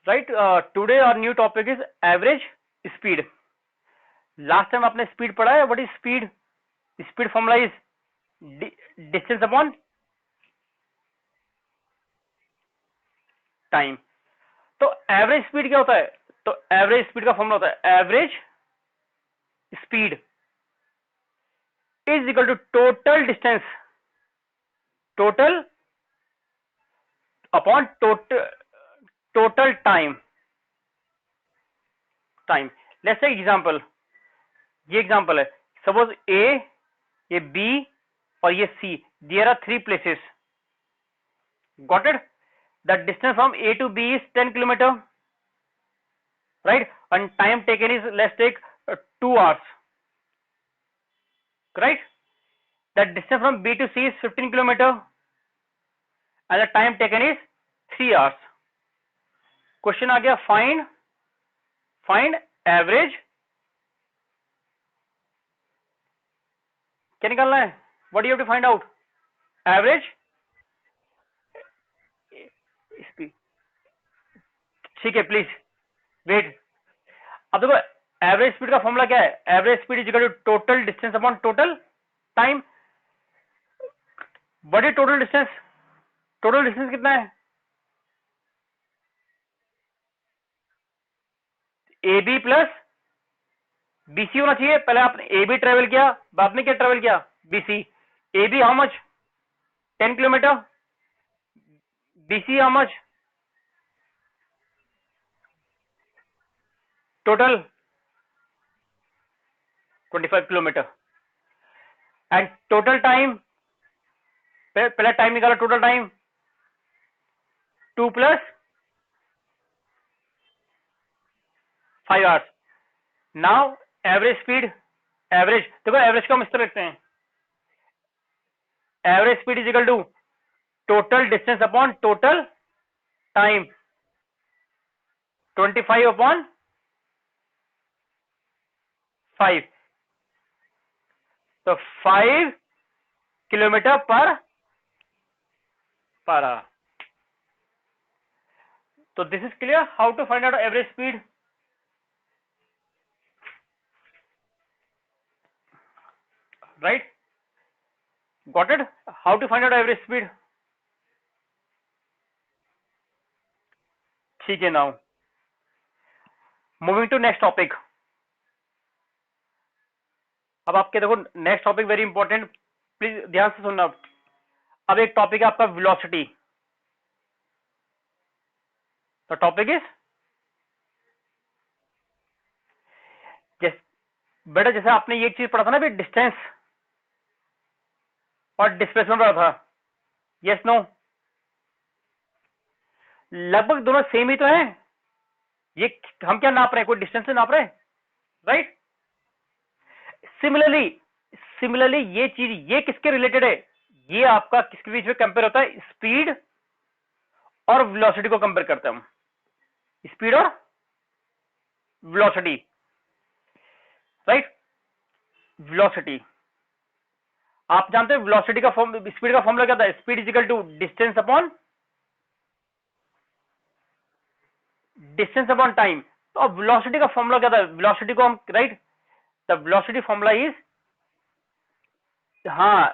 Right, today our new topic is average speed. Last time आपने speed पढ़ा है. What is speed? Speed formula is distance upon time. तो average speed क्या होता है? तो average speed का formula होता है average speed is equal to total distance, total upon total time. Let's take example. ये एग्जांपल है. सपोज ए, ये बी और ये C. There are 3 places. Got it? The distance from A to B is 10 kilometer, right? And time taken is, let's take 2 hours, right? The distance from B to C is 15 kilometer, and the time taken is 3 hours. Question आ गया, find average. क्या निकालना है? What do you have to find out? Average speed. ठीक है, please wait. अब देखो average speed का formula क्या है? Average speed is equal to total distance upon total time. What is total distance? Total distance कितना है? A B plus B C होना चाहिए. पहले आपने ए बी ट्रेवल किया, बाद में क्या ट्रेवल किया? B C. A B how much? 10 kilometre. B C how much? Total 25 kilometre. And total time, पहले टाइम निकाला. Total time 2 plus 5 hours. Now average speed, average देखो, एवरेज का हम इस तरह लिखते हैं. Average speed is equal to total distance upon total time, 25 upon 5. तो 5 किलोमीटर पर आवर. तो this is clear how to find out average speed. Right, got it? How to find out average speed. ठीक है. Now moving to next topic. अब आपके देखो next topic very important, please ध्यान से सुनना. अब एक टॉपिक है आपका वेलोसिटी. द टॉपिक इज बेटा, जैसे आपने ये चीज पढ़ा था ना भी, डिस्टेंस और डिस्प्लेसमेंट पढ़ा था. Yes no? लगभग दोनों सेम ही तो है. ये हम क्या नाप रहे हैं? कोई डिस्टेंस से नाप रहे हैं, राइट? सिमिलरली ये चीज, ये किसके रिलेटेड है? ये आपका किसके बीच में कंपेयर होता है? स्पीड और वेलोसिटी को कंपेयर करते हैं हम. स्पीड और वेलोसिटी, राइट? वेलोसिटी आप जानते हैं, वेलोसिटी का स्पीड का फॉर्मूला क्या था? Speed is equal to distance upon time. तो अब वेलोसिटी का फॉर्मूला क्या था? वेलोसिटी को हम, right, the velocity formula is, हाँ,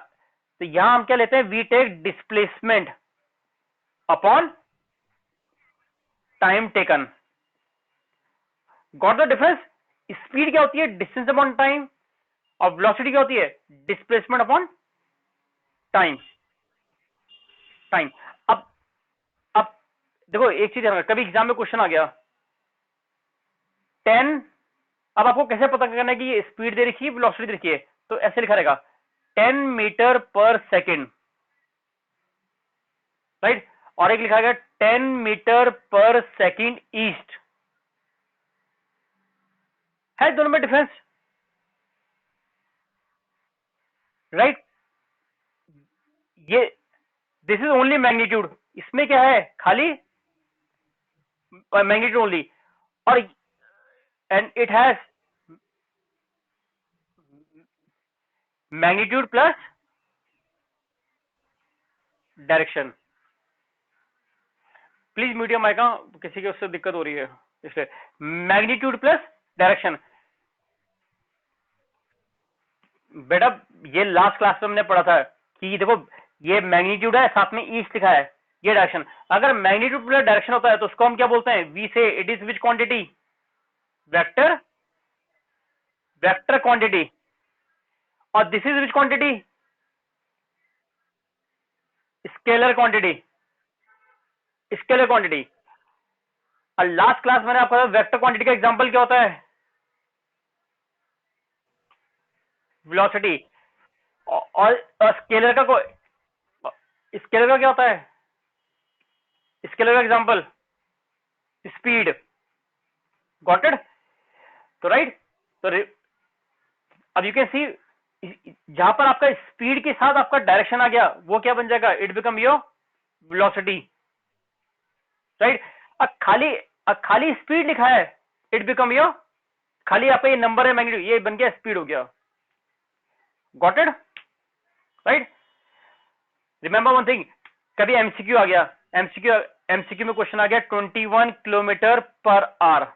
तो यहां हम क्या लेते हैं? We take displacement upon time taken. Got the difference? Speed क्या होती है? Distance upon time. और वेलोसिटी क्या होती है? Displacement upon time. अब देखो एक चीज है, कभी एग्जाम में क्वेश्चन आ गया 10. अब आपको कैसे पता करना है कि ये स्पीड दे रखी है, वेलोसिटी दे रखी है? तो ऐसे लिखा रहेगा 10 मीटर पर सेकेंड, राइट? और एक लिखा गया 10 मीटर पर सेकेंड ईस्ट. है दोनों में डिफरेंस, राइट? ये दिस इज ओनली मैग्नीट्यूड. इसमें क्या है? खाली मैग्नीट्यूड ओनली. और and it has magnitude plus direction. Please medium आएगा, किसी के उससे दिक्कत हो रही है इसलिए। मैग्नीट्यूड प्लस डायरेक्शन, बेटा ये लास्ट क्लास में हमने पढ़ा था कि देखो ये मैग्नीट्यूड है, साथ में ईस्ट लिखा है, ये डायरेक्शन। अगर मैग्नीट्यूड प्लस डायरेक्शन होता है तो उसको हम क्या बोलते हैं? We say it is which quantity? Vector, vector quantity. और this is which quantity? Scalar quantity, scalar quantity. और लास्ट क्लास मैंने आपको वेक्टर क्वांटिटी का एग्जांपल क्या होता है? वेलोसिटी। और स्केलर का स्केलर का क्या होता है? स्केलर का एग्जांपल स्पीड। Got it? तो राइट, तो अब यू कैन सी जहां पर आपका स्पीड के साथ आपका डायरेक्शन आ गया वो क्या बन जाएगा? It become your velocity, right. खाली स्पीड लिखा है, इट बिकम योर, खाली आपका ये नंबर है मैग्नीट्यूड, ये बन गया स्पीड हो गया। Got it? Right. Remember one thing, कभी एमसीक्यू आ गया, एमसीक्यू में क्वेश्चन आ गया 21 किलोमीटर पर आवर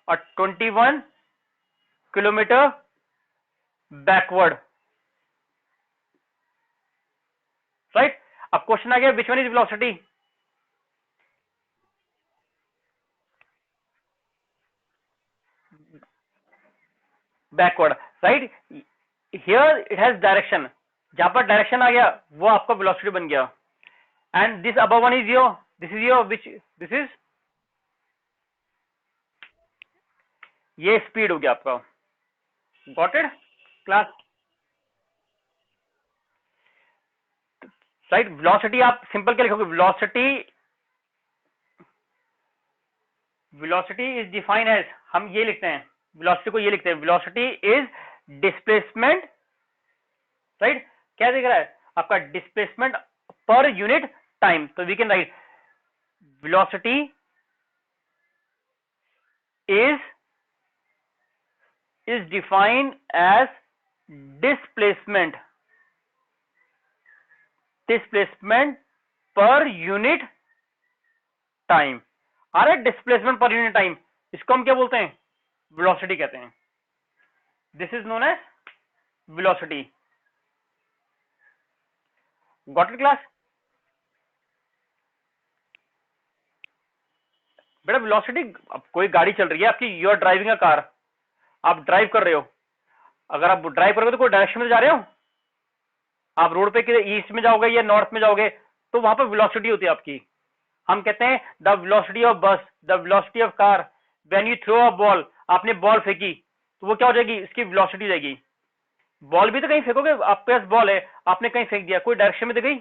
और 21 किलोमीटर बैकवर्ड, राइट। अब क्वेश्चन आ गया which one is velocity? Backward, right. Here it has direction, जहां पर डायरेक्शन आ गया वो आपका वेलोसिटी बन गया। And this above one is your, this is your which, this is, ये स्पीड हो गया आपका। Got it class? Right. Velocity आप सिंपल क्या लिखोगे? Velocity, velocity is defined as, हम ये लिखते हैं वेलोसिटी को, ये लिखते हैं वेलोसिटी इज डिस्प्लेसमेंट, राइट। क्या दिख रहा है आपका? डिस्प्लेसमेंट पर यूनिट टाइम। तो we can write velocity is defined as displacement per unit time। आ रहा है डिस्प्लेसमेंट पर यूनिट टाइम, इसको हम क्या बोलते हैं? वेलोसिटी कहते हैं। This is known as velocity. Got it class? बेटा वेलोसिटी, अब कोई गाड़ी चल रही है आपकी, you are driving a car, आप ड्राइव कर रहे हो, अगर आप ड्राइव करोगे तो कोई डायरेक्शन में जा रहे हो, आप रोड पे किधर ईस्ट में जाओगे या नॉर्थ में जाओगे, तो वहां पर वेलोसिटी होती है आपकी। हम कहते हैं the velocity of bus, the velocity of car. When you throw a ball, आपने बॉल फेंकी तो वो क्या हो जाएगी? इसकी वेलोसिटी जाएगी। बॉल भी तो कहीं फेंकोगे, आपके पास बॉल है, आपने कहीं फेंक दिया, कोई डायरेक्शन में तो गई।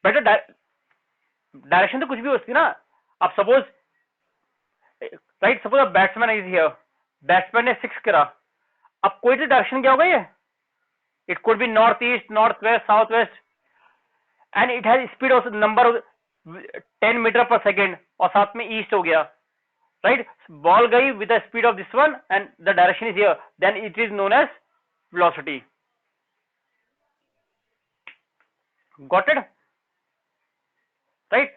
बेटा डायरेक्शन तो कुछ भी हो सकती है ना। आप suppose, right, suppose batsman is here, batsman ने सिक्स करा, अब कोई तो डायरेक्शन क्या होगा? ये it could be north east, north west, south west, and it has speed of number 10 metre per second, और साथ में ईस्ट हो गया, राइट। बॉल गई with the speed of this one and the direction is here, then it is known as velocity. Got it? Right.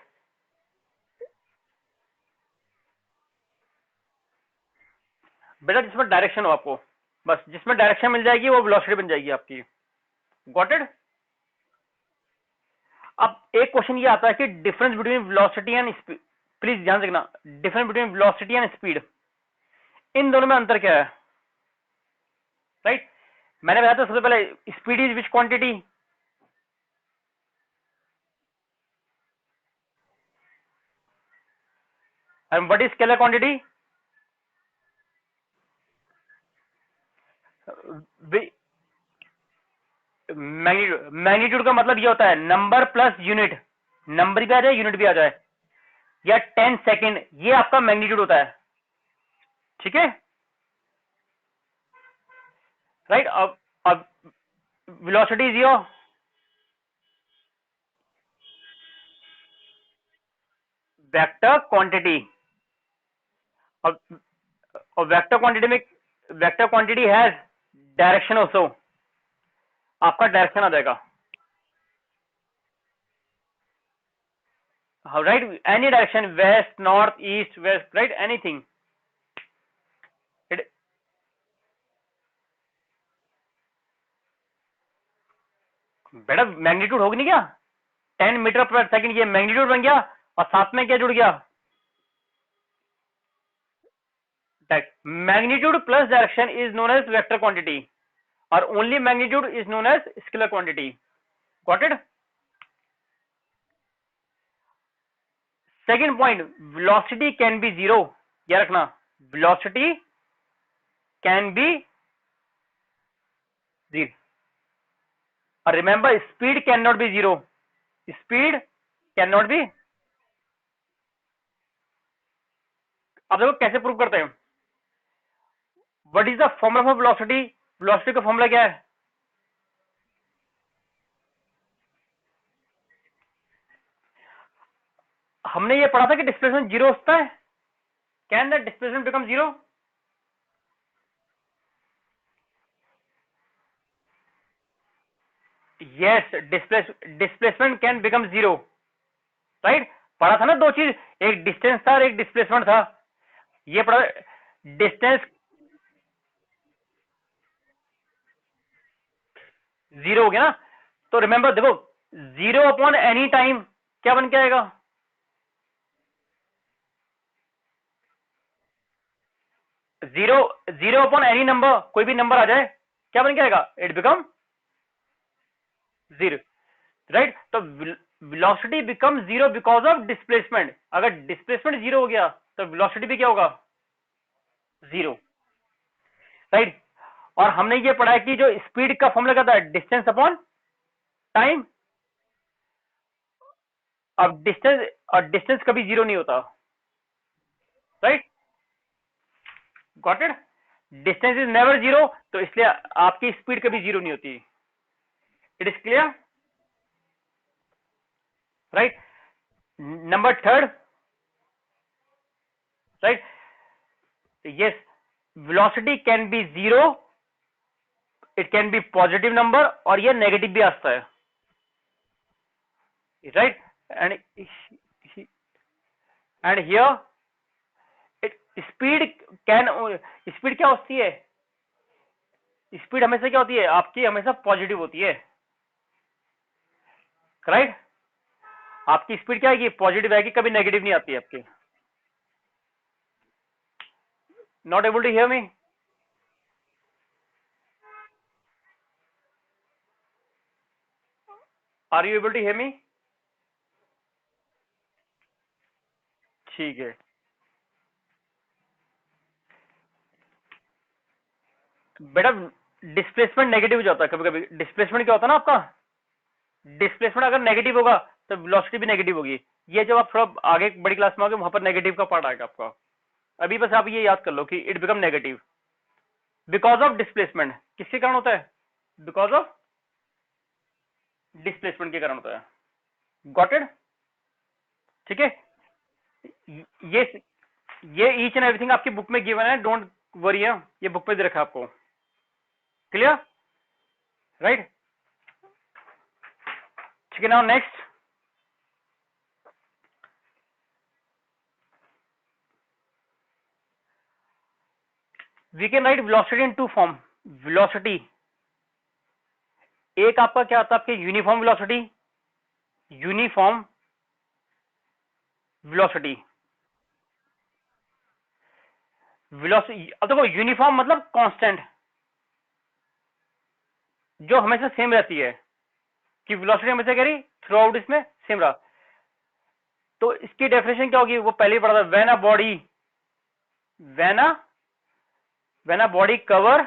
बेटा जिसमें direction हो आपको, बस जिसमें डायरेक्शन मिल जाएगी वो वेलोसिटी बन जाएगी आपकी। Got it? अब एक क्वेश्चन ये आता है कि difference between velocity and speed, please ध्यान रखना, difference between velocity and speed, इन दोनों में अंतर क्या है? राइट। मैंने बताया था सबसे पहले speed is which quantity? And what is scalar quantity? Magnitude का मतलब ये होता है नंबर प्लस यूनिट, नंबर भी आ जाए यूनिट भी आ जाए, या 10 सेकेंड, ये आपका मैग्नीट्यूड होता है। ठीक है, राइट। अब velocity is your vector quantity. और वेक्टर क्वांटिटी में, vector quantity has direction also, आपका डायरेक्शन आ जाएगा। right, any direction, west, north, east, west, right, anything. it, बेटा मैग्नीट्यूड होगी नहीं क्या, 10 मीटर पर सेकंड, ये मैग्नीट्यूड बन गया, और साथ में क्या जुड़ गया, magnitude plus direction is known as vector quantity, और only magnitude is known as scalar quantity. Got it. Second point, velocity can be zero. याद रखना, वेलोसिटी कैन बी जीरो. और remember, speed can not be zero. Speed can not be. अब देखो कैसे prove करते हैं. What is the formula for velocity. Velocity का formula क्या है, हमने ये पढ़ा था कि डिस्प्लेसमेंट जीरो होता है. Can that displacement become zero. Yes, displacement can become zero. Right, पढ़ा था ना दो चीज, एक डिस्टेंस था और एक डिस्प्लेसमेंट था. ये पढ़ा, डिस्टेंस जीरो हो गया ना. तो रिमेंबर देखो, जीरो अपॉन एनी टाइम क्या बन के आएगा, zero. Zero upon any number, कोई भी नंबर आ जाए, क्या बन के आएगा, इट बिकम जीरो. राइट, तो velocity become zero because of displacement. अगर डिस्प्लेसमेंट जीरो हो गया तो वेलोसिटी भी क्या होगा, जीरो. राइट, और हमने ये पढ़ा है कि जो स्पीड का फॉर्मूला क्या था, डिस्टेंस अपॉन टाइम. अब डिस्टेंस, और डिस्टेंस कभी जीरो नहीं होता. Right, got it. Distance is never zero, तो इसलिए आपकी स्पीड कभी जीरो नहीं होती. It is clear. Right, number third. Right, yes, velocity can be zero, it can be positive number, और ये नेगेटिव भी आ सकता है. Right, and here speed can, speed क्या होती है, स्पीड हमेशा क्या होती है आपकी, हमेशा पॉजिटिव होती है. राइट, आपकी स्पीड क्या आएगी, पॉजिटिव आएगी, कभी नेगेटिव नहीं आती है आपकी. Not able to hear me. Are you able to hear me. ठीक है. बेटा डिस्प्लेसमेंट नेगेटिव हो जाता है कभी कभी. डिस्प्लेसमेंट क्या होता है ना आपका, डिस्प्लेसमेंट अगर नेगेटिव होगा तो वेलोसिटी भी नेगेटिव होगी. ये जब आप थोड़ा आगे बड़ी क्लास में आओगे वहां पर नेगेटिव का पार्ट आएगा आपका. अभी बस आप ये याद कर लो कि it become negative because of displacement. किसके कारण होता है, बिकॉज ऑफ डिस्प्लेसमेंट के कारण होता है. Got it. ठीक है, ये ये ईच एंड एवरीथिंग आपकी बुक में गिवन है, डोंट वरी है, ये बुक पे दे रखा है आपको. क्लियर. राइट, ठीक है. Now next, we can write velocity in two form. Velocity एक आपका क्या आता है, आपके uniform velocity, uniform velocity. Velocity अब देखो, यूनिफॉर्म मतलब कांस्टेंट, जो हमेशा सेम रहती है, कि वेलोसिटी हमेशा कह रही थ्रू आउट इसमें सेम रहा. तो इसकी डेफिनेशन क्या होगी, वो पहले ही पढ़ा था. When a body, when a body cover,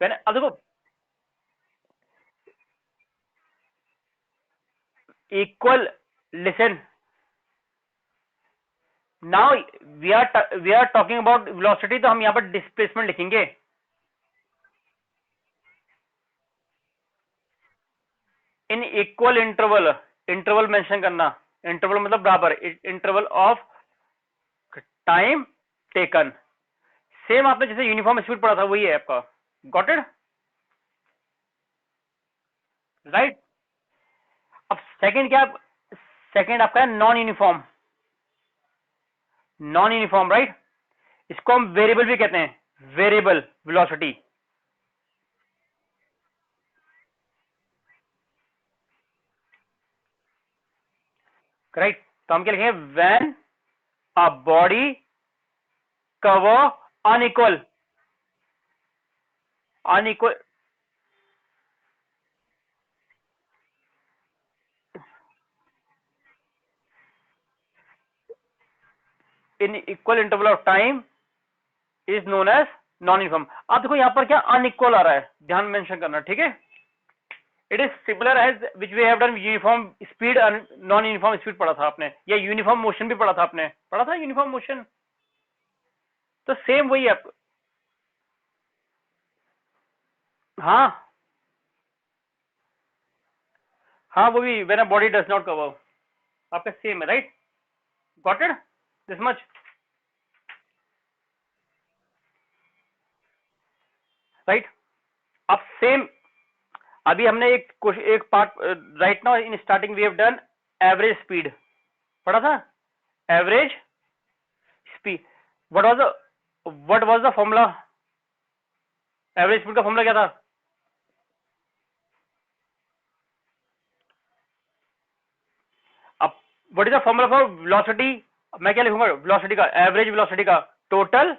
when, अब देखो equal, listen, now we are talking about velocity, तो हम यहां पर डिस्प्लेसमेंट लिखेंगे. In equal interval, interval mention करना, इंटरवल मतलब बराबर, interval of time taken. Same आपने जैसे यूनिफॉर्म स्पीड पढ़ा था वही है आपका. Got it. राइट. अब सेकंड क्या, सेकेंड आपका है non uniform, non uniform, right. इसको हम वेरिएबल भी कहते हैं, वेरिएबल वेलोसिटी, राइट। तो हम क्या लिखेंगे, when a body cover unequal, unequal in equal interval of time is known as non uniform. आप देखो यहां पर क्या अनइक्वल आ रहा है, ध्यान मेंशन करना, ठीक है। It is similar as which we have done uniform speed, non uniform speed पढ़ा था आपने, या यूनिफॉर्म मोशन भी पढ़ा था आपने, पढ़ा था यूनिफॉर्म मोशन। तो सेम वही है हाँ हाँ, वो भी when a body does not cover, आपका सेम है, right. Got it this much, right. अब सेम, अभी हमने एक part right now in starting we have done average speed, पढ़ा था average speed. What was the formula, average speed का formula क्या था? अब what is the formula for velocity, मैं क्या लिखूंगा वेलोसिटी का, एवरेज वेलोसिटी का total,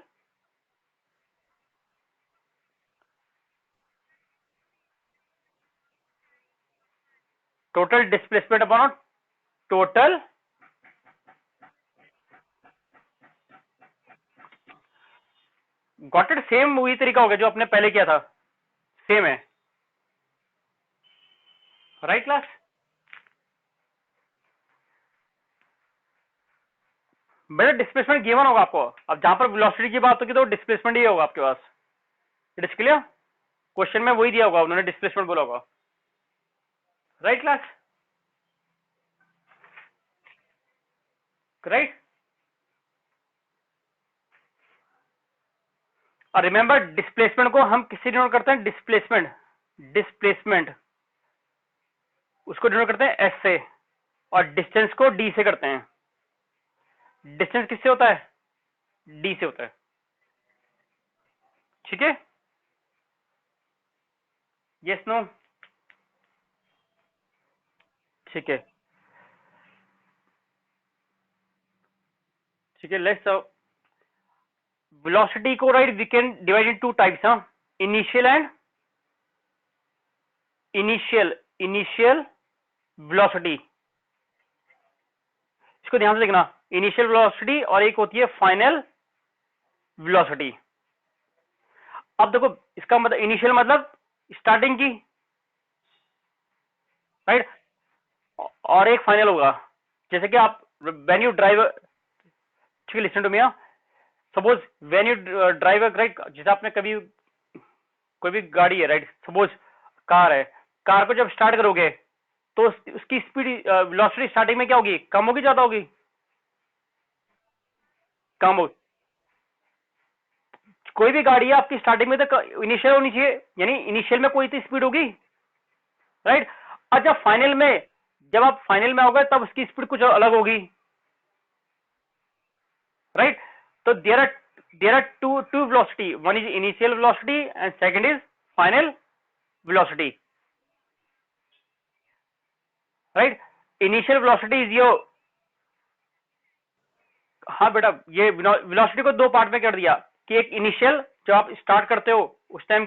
total displacement upon total, got it. Same वही तरीका हो गया जो आपने पहले किया था, सेम है, राइट क्लास। बेटा डिस्प्लेसमेंट गिवन होगा आपको, अब जहां पर वेलोसिटी की बात होगी तो डिस्प्लेसमेंट ही होगा आपके पास, इट इज क्लियर। क्वेश्चन में वही दिया होगा, उन्होंने डिस्प्लेसमेंट बोला होगा, राइट क्लास, राइट। और रिमेंबर डिस्प्लेसमेंट को हम किससे डिनोट करते हैं, डिस्प्लेसमेंट, डिस्प्लेसमेंट उसको डिनोट करते हैं एस से, और डिस्टेंस को डी से करते हैं। डिस्टेंस किससे होता है, डी से होता है, ठीक है। यस नो, ठीक है, ठीक है। लेट्स वेलोसिटी को right we can divide in two types, हाँ, इनिशियल एंड इनिशियल वेलोसिटी, इसको ध्यान से देखना, इनिशियल वेलोसिटी और एक होती है फाइनल वेलोसिटी। अब देखो इसका मतलब इनिशियल मतलब स्टार्टिंग की, राइट, और एक फाइनल होगा, जैसे कि आप व्हेन यू ड्राइव, ठीक है, listen to me, suppose when you drive, right, जैसे आपने कभी कोई भी गाड़ी है, राइट, सपोज कार है, कार को जब स्टार्ट करोगे तो उसकी स्पीड वेलोसिटी स्टार्टिंग में क्या होगी, कम होगी ज्यादा होगी, कम होगी। कोई भी गाड़ी है आपकी स्टार्टिंग में तो इनिशियल होनी चाहिए, यानी इनिशियल में कोई तो स्पीड होगी, राइट। और जब फाइनल में, जब आप फाइनल में आओगे तब उसकी स्पीड कुछ अलग होगी, राइट। तो there are two velocity, one is initial velocity and second is final velocity, right. Initial velocity is your, हाँ बेटा, ये वेलोसिटी को दो पार्ट में कर दिया कि एक इनिशियल, जब आप स्टार्ट करते हो उस टाइम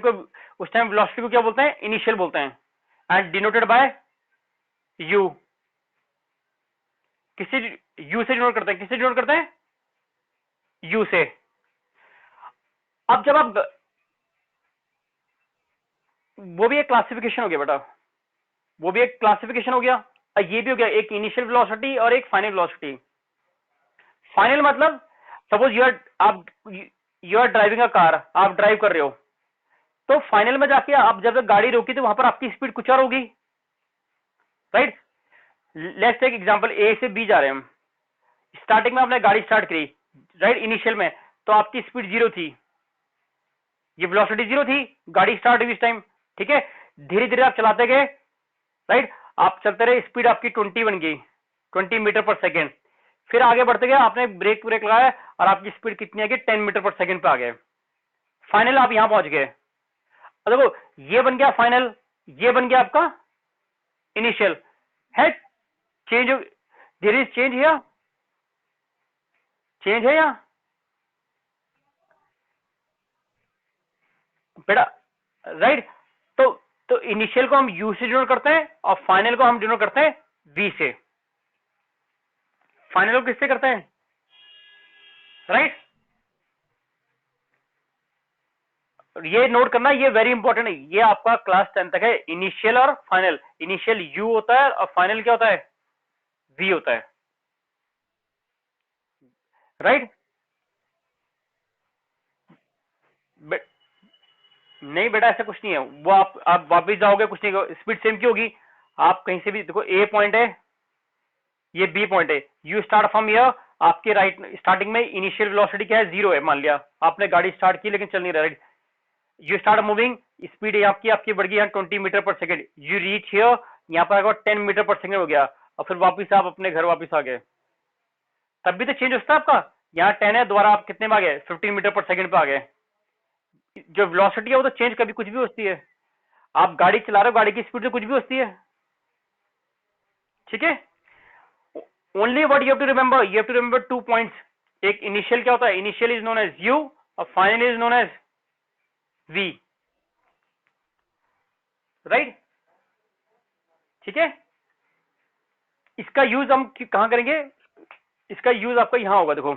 वेलोसिटी को क्या बोलते हैं, इनिशियल बोलते हैं, एंड डिनोटेड बाय यू, किसी यू से डिनोट करते हैं, किससे डिनोट करते हैं, यू से। अब जब आप, वो भी एक क्लासिफिकेशन हो गया बेटा, वो भी एक क्लासिफिकेशन हो गया, और ये भी हो गया एक इनिशियल वेलोसिटी और एक फाइनल वेलोसिटी। फाइनल मतलब suppose you are driving a car, आप ड्राइव कर रहे हो, तो फाइनल में जाके आप जब गाड़ी रोकी तो वहां पर आपकी स्पीड कुछ और होगी, राइट। लेट्स टेक एग्जांपल, ए से बी जा रहे हैं हम, स्टार्टिंग में आपने गाड़ी स्टार्ट करी, राइट, इनिशियल में, तो आपकी स्पीड जीरो थी, ये वेलोसिटी जीरो थी, गाड़ी स्टार्ट हुई इस टाइम, ठीक है। धीरे धीरे आप चलाते गए, राइट, आप चलते रहे, स्पीड आपकी 20 बन गई, 20 मीटर पर सेकेंड। फिर आगे बढ़ते गए, आपने ब्रेक ब्रेक लगाया और आपकी स्पीड कितनी आ गई, 10 मीटर पर सेकेंड पे आ गए। फाइनल आप यहां पहुंच गए। अब देखो, ये बन गया फाइनल, ये बन गया आपका इनिशियल है। Change, there is change here, change है यहाँ बेटा, राइट। तो इनिशियल को हम यू से डिनोट करते हैं और फाइनल को हम डिनोट करते हैं वी से। फाइनल को किससे करते हैं, राइट। ये नोट करना, ये वेरी इंपॉर्टेंट है, ये आपका क्लास 10 तक है। इनिशियल और फाइनल, इनिशियल यू होता है और फाइनल क्या होता है, वी होता है, राइट। नहीं बेटा, ऐसा कुछ नहीं है, वो आप वापिस जाओगे, कुछ नहीं, स्पीड सेम की होगी। आप कहीं से भी देखो, ए पॉइंट है, ये बी पॉइंट है, यू स्टार्ट फ्रॉम हियर। आपके राइट स्टार्टिंग में इनिशियल वेलोसिटी क्या है, 0 है। मान लिया आपने गाड़ी स्टार्ट की लेकिन चल नहीं रहा, right. You start moving, speed आपकी बढ़ गई यहाँ 20 metre per second. You reach here, यहाँ पर 10 मीटर पर सेकेंड हो गया, और फिर वापिस आप अपने घर वापिस आ गए। तब भी तो चेंज होता है आपका, यहाँ 10 है, दोबारा आप कितने में आ गए, 15 मीटर पर सेकेंड पे आ गए। जो वेलोसिटी है वो तो चेंज कभी कुछ भी होती है। आप गाड़ी चला रहे हो, गाड़ी की स्पीड तो कुछ भी होती है, ठीक है। Only what you have to remember, you have to remember 2 points. एक इनिशियल क्या होता है, initial is known as u और final is known as v, right, ठीक है। इसका यूज हम कहां करेंगे, इसका यूज आपका यहां होगा। देखो,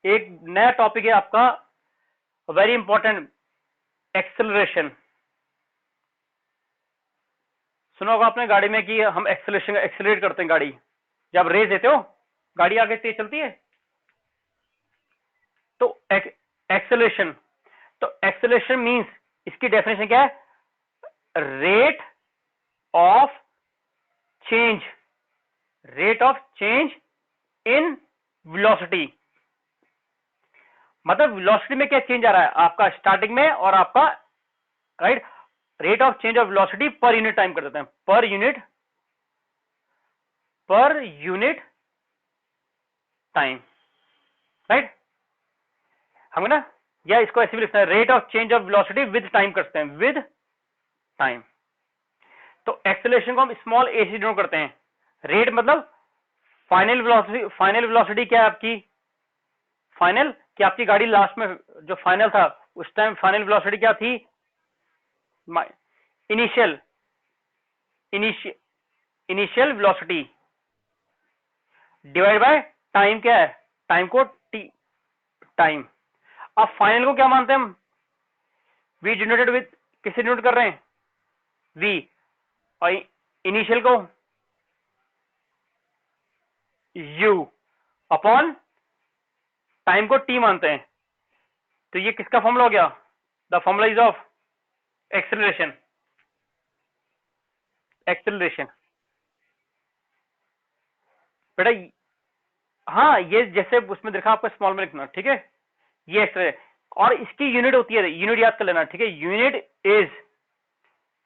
एक नया टॉपिक है आपका, वेरी इंपॉर्टेंट, एक्सेलरेशन। सुना होगा आपने गाड़ी में कि हम एक्सेलरेट करते हैं गाड़ी, जब रेस देते हो गाड़ी आगे तेज चलती है, तो एक्सेलरेशन। तो एक्सेलरेशन मींस, इसकी डेफिनेशन क्या है, rate of change, rate of change in velocity. मतलब वेलोसिटी में क्या चेंज आ रहा है आपका स्टार्टिंग में और आपका, right. Rate of change of velocity पर यूनिट टाइम कर देते हैं, पर यूनिट टाइम, राइट। हम ना, या इसको ऐसे भी लिखते हैं, rate of change of velocity with time करते हैं, विद टाइम। तो एक्सेलरेशन को हम स्मॉल ए से डिनोट करते हैं। रेट मतलब फाइनल वेलोसिटी, फाइनल वेलोसिटी क्या है आपकी, फाइनल कि आपकी गाड़ी लास्ट में जो फाइनल था उस टाइम फाइनल वेलोसिटी क्या थी, initial initial velocity divide by time, क्या है, टाइम को टी, टाइम। अब फाइनल को क्या मानते हैं हम, वी डिनोटेड विद, किससे डिनोट कर रहे हैं, वी, और इनिशियल को यू, अपॉन टाइम को टी मानते हैं। तो ये किसका फॉर्मूला हो गया, the formula is of acceleration, acceleration बेटा। हाँ, ये जैसे उसमें देखा आपको स्मॉल में लिखना, ठीक है, ये एक्सेलरेशन। और इसकी यूनिट होती है, यूनिट याद कर लेना, ठीक है, unit is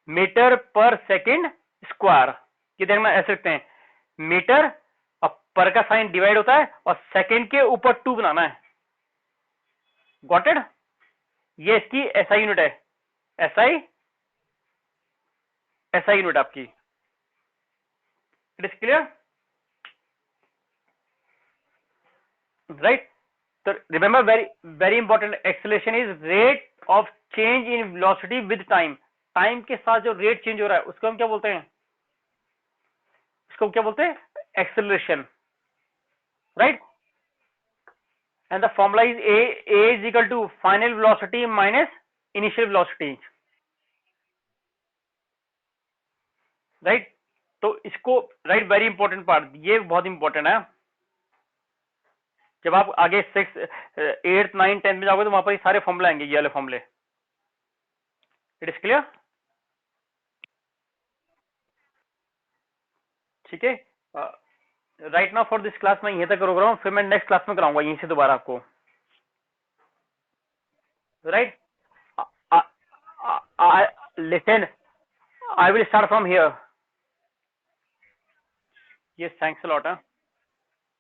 metre per second square. ये देखना ऐसे लिखते हैं, मीटर और पर का साइन डिवाइड होता है और सेकेंड के ऊपर 2 बनाना है, गॉट इट। ये इसकी एसआई यूनिट है, एसआई, एसआई यूनिट आपकी, इट इज क्लियर, राइट। तो remember, very very important, acceleration is rate of change in velocity with time. Time के साथ जो रेट चेंज हो रहा है उसको हम क्या बोलते हैं, उसको क्या बोलते हैं, acceleration, right. And the formula is a is equal to final velocity minus initial velocity, right. तो इसको, राइट, वेरी इंपॉर्टेंट पार्ट, ये बहुत इंपॉर्टेंट है। जब आप आगे 6, 8, 9, 10 में जाओगे तो वहां पर ये सारे फॉर्मूले आएंगे, ये वाले फॉर्मूले, इट इज क्लियर, ठीक है। Right now for this class मैं यहीं तक रोक रहा हूँ, फिर मैं नेक्स्ट क्लास में कराऊंगा यहीं से दोबारा आपको, right. Listen, I will start from here, ये थैंक्स अ लॉट है।